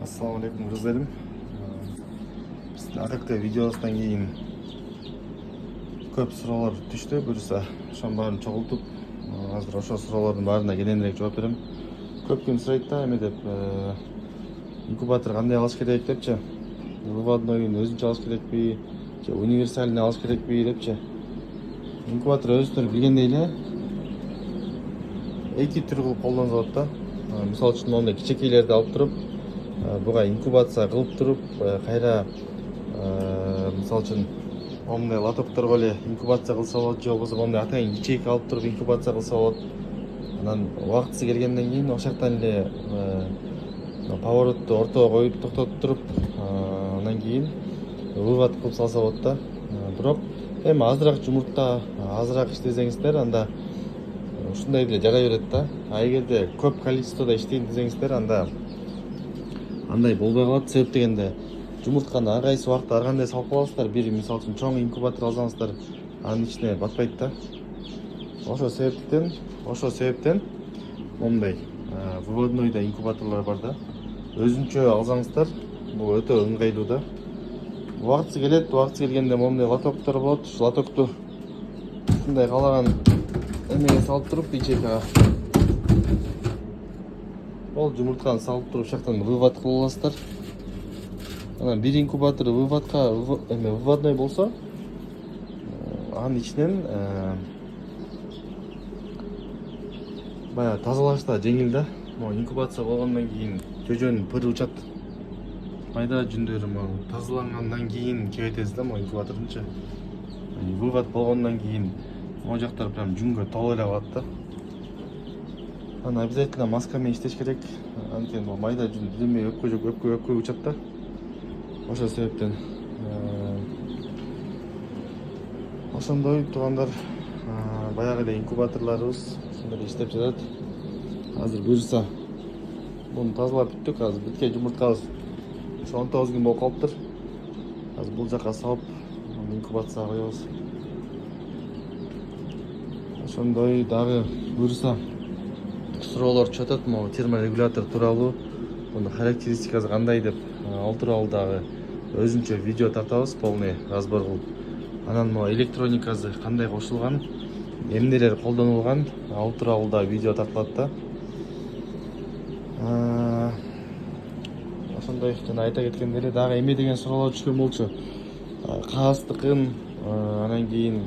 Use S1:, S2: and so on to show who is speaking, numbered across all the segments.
S1: Assalamu alaikum достарым. Біздің атақты видеосынан кейін көп сұраулар түшті. Бұйырса, ошонун баарын чогултуп, азыр ошол суроолордун баарына кененирээк жооп берем. Көптүн сурайт да, эме деп, инкубатор кандай алыш керек депчи. Выводнойун өзүнчө алыш керекпи, же универсальный алыш керекпи депчи. Инкубатор өзүнүн билгендей эле эки түр кылып колдонулат да. Мисалы үчүн мондай кичекейлерди алып туруп, буга инкубация кылып туруп, кайра мисалы үчүн мондай лотокторго эле инкубация кылса болот, же болбосо мондай атайын ячейка алып туруп инкубация кылса болот. Анан убактысы келгенден кийин ошол жактан эле поворотту ортого коюп токтотуп туруп, анан кийин вывод кылып салса болот да. Бирок эми азыраак жумуртта, азыраак иштесеңиздер, анда ушундай деле жарай берет да. А эгерде көп количестводо иштейин десеңиздер, анда андай болбой калат. Себеп дегенде жумуртканы ар кайсы убакта ар кандай салып каласыздар. Бир мисалы үчүн чоң инкубатор алсаңыздар, анын ичине батпайт да. Ошол себептен мондай выводнойда инкубаторлор бар да. Өзүнчө алсаңыздар, бул өтө ыңгайлуу да. Убактысы келгенде мондай лотоктор болот. Ушу лотокту ушундай каалаган эмеге салып туруп, ячейкага ол жумуртканы салып туруп, ушактан вывод кылып аласыздар. Анан бир инкубатор выводной болсо, анын ичинен баягы тазалашта жеңил да. Инкубация болгондон кийин жөжөнүн пыры учат. Майда жүндөрү тазалангандан кийин кебетесиз да инкубатордунчу. Вывод болгондон кийин могу жактар прям жүнгө толо эле калат да. Аны обязательно маска менен иштеш керек. Анткени майда жүн билинбей өпкө учат да. Ошол себептен ошондой туугандар, баягы эле инкубаторлорубуз ошондой иштеп жатат. Азыр буюрса муну тазалап бүттүк. Азыр бүткөн жумурткабыз 19 күн болуп калыптыр. Азыр бул жака салып инкубацияга коебуз. Ошондой дагы буюрса суроолор түшүп атат. Могу терморегулятор тууралуу, мунун характеристикасы кандай деп, ал тууралуу дагы өзүнчө видео тартабыз, полный разбор кылып. Анан могу электроникасы кандай кошулган, эмнелер колдонулган, ал тууралуу да видео тартылат да. Ошондой жана айта кеткендей эле дагы эме деген суроолор түшкөн болчу. Каастыкын, анан кийин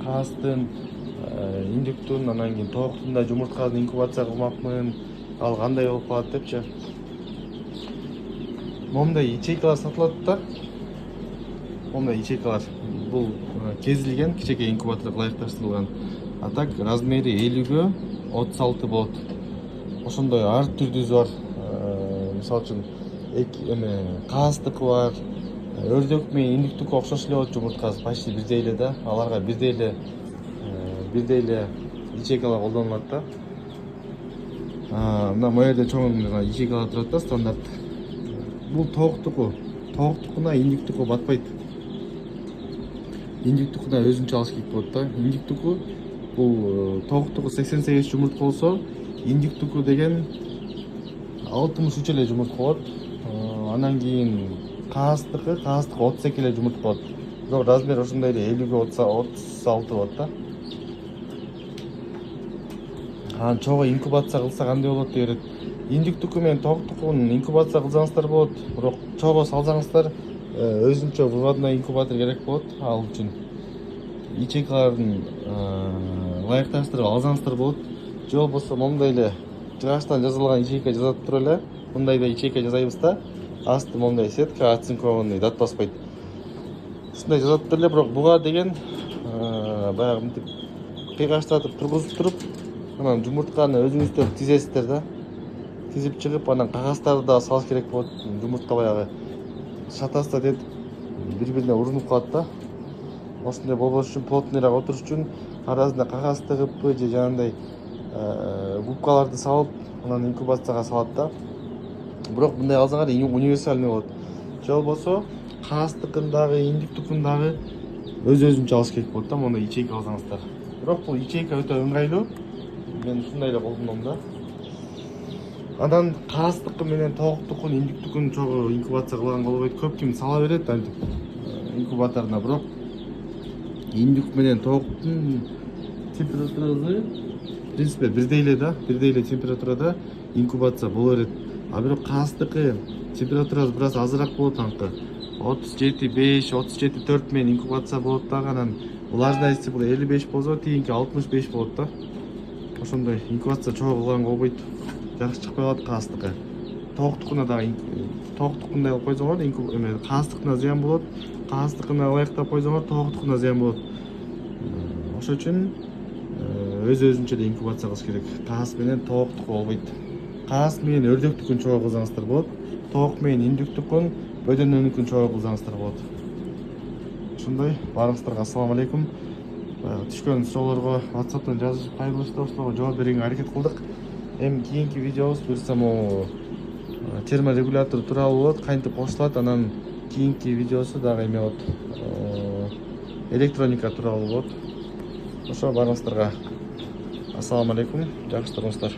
S1: каастын, индуктун, анан кийин тооктун да жумуртканы инкубация кылмакмын, ал кандай болуп калат депчи. Мондай ячейкалар сатылат да. Мондай ячейкалар бул кезилген кичеке инкубаторго ылайыкташтырылган. А так размери 50-гө 36 болот. Ошондой ар түрдүүсү бар. Мисалы үчүн каастыкы бар, өрдөк менен индуктукка окшош эле болот, жумурткасы почти бирдей эле да. Аларга бирдей эле ячейкалар колдонулат да. Мына могу жерде чоң ячейкалар турат да, стандарт. Бул тооктукуна индуктукка батпайт. Индуктукуна өзүнчө алыш керек болот да. Индуктуку бул тооктуку 88 жумуртка болсо, индуктуку деген 63 эле жумуртка болот. Анан кийин каастыкы 32 эле жумуртка болот. Бирок размер ошондой эле 50-гө 36 болот да. Анан чогуу инкубация кылса кандай болот деп берет. Индуктуку менен тооктукун инкубация кылсаңыздар болот, бирок чогуу салсаңыздар өзүнчө выводной инкубатор керек болот. Ал үчүн ячейкалардын ылайыкташтырып алсаңыздар болот. Же болбосо мондай эле жыгачтан жасалган ячейка жасап туруп эле, мындай да ячейка жасайбыз да. Асты мондай сетка оцинкованный, дат баспайт. Ушундай жасап туруп эле, бирок буга деген баягы мынтип кыйгаштатып тургузуп туруп, анан жумуртканы өзүңүздөр тизесиздер да. Тизип чыгып, анан кагаздарды да салыш керек болот. Жумуртка баягы шатаста деп бири-бирине урунуп калат да. Ошондой болбош үчүн, плотныйраак отуруш үчүн арасына кагаз тыгып, же жанагындай губкаларды салып, анан инкубацияга салат да. Бирок мындай алсаңар универсальный болот. Же болбосо каастыкын дагы, индуктукун дагы өзүнчө алыш керек болот да, мондай ячейка алсаңыздар. Бирок бул ячейка өтө ыңгайлуу. Мен ушундай эле колдоном да. Анан кааздыкы менен тооктукун, индиктикун чогуу инкубация кылганга болбойт. Көп ким сала берет антип инкубаторуна, бирок индик менен тооктун температурасы в принципе бирдей эле да, бирдей эле температурада инкубация боло берет. А бирок кааздыкы температурасы бир аз азыраак болот анкы. 37,5, 37,4 менен инкубация болот дагы. Анан влажность бул 55 болсо, тигинки 65 болот да. Ошондой инкубация чогуу кылганга болбойт. Жакшы чыкпай калат кааздыкы. Тооктукуна дагы тооктукундай кылып койсоңор эме кааздыкына зыян болот. Кааздыкына ылайыктап койсоңор тооктукуна зыян болот. Ошон үчүн өз-өзүнчө эле инкубация кылыш керек. Каас менен тооктук болбойт. Каас менен өрдөктүкүн чогуу кылсаңыздар болот. Тоок менен индиктикүн, бөдөнөнүкүн чогуу кылсаңыздар болот. Ошондой, баарыңыздарга ассаламу алейкум. Түшкөн суроолорго WhatsApp'тан жазышып кайрылышты, ошолорго жооп берүүгө аракет кылдык. Эми кийинки видеобуз буюрса могу терморегулятор тууралуу болот, кантип кошулат, анан кийинки видеосу дагы эме болот. Электроника тууралуу болот. Ошо баарыңыздарга ассаламу алейкум, жакшы туруңуздар.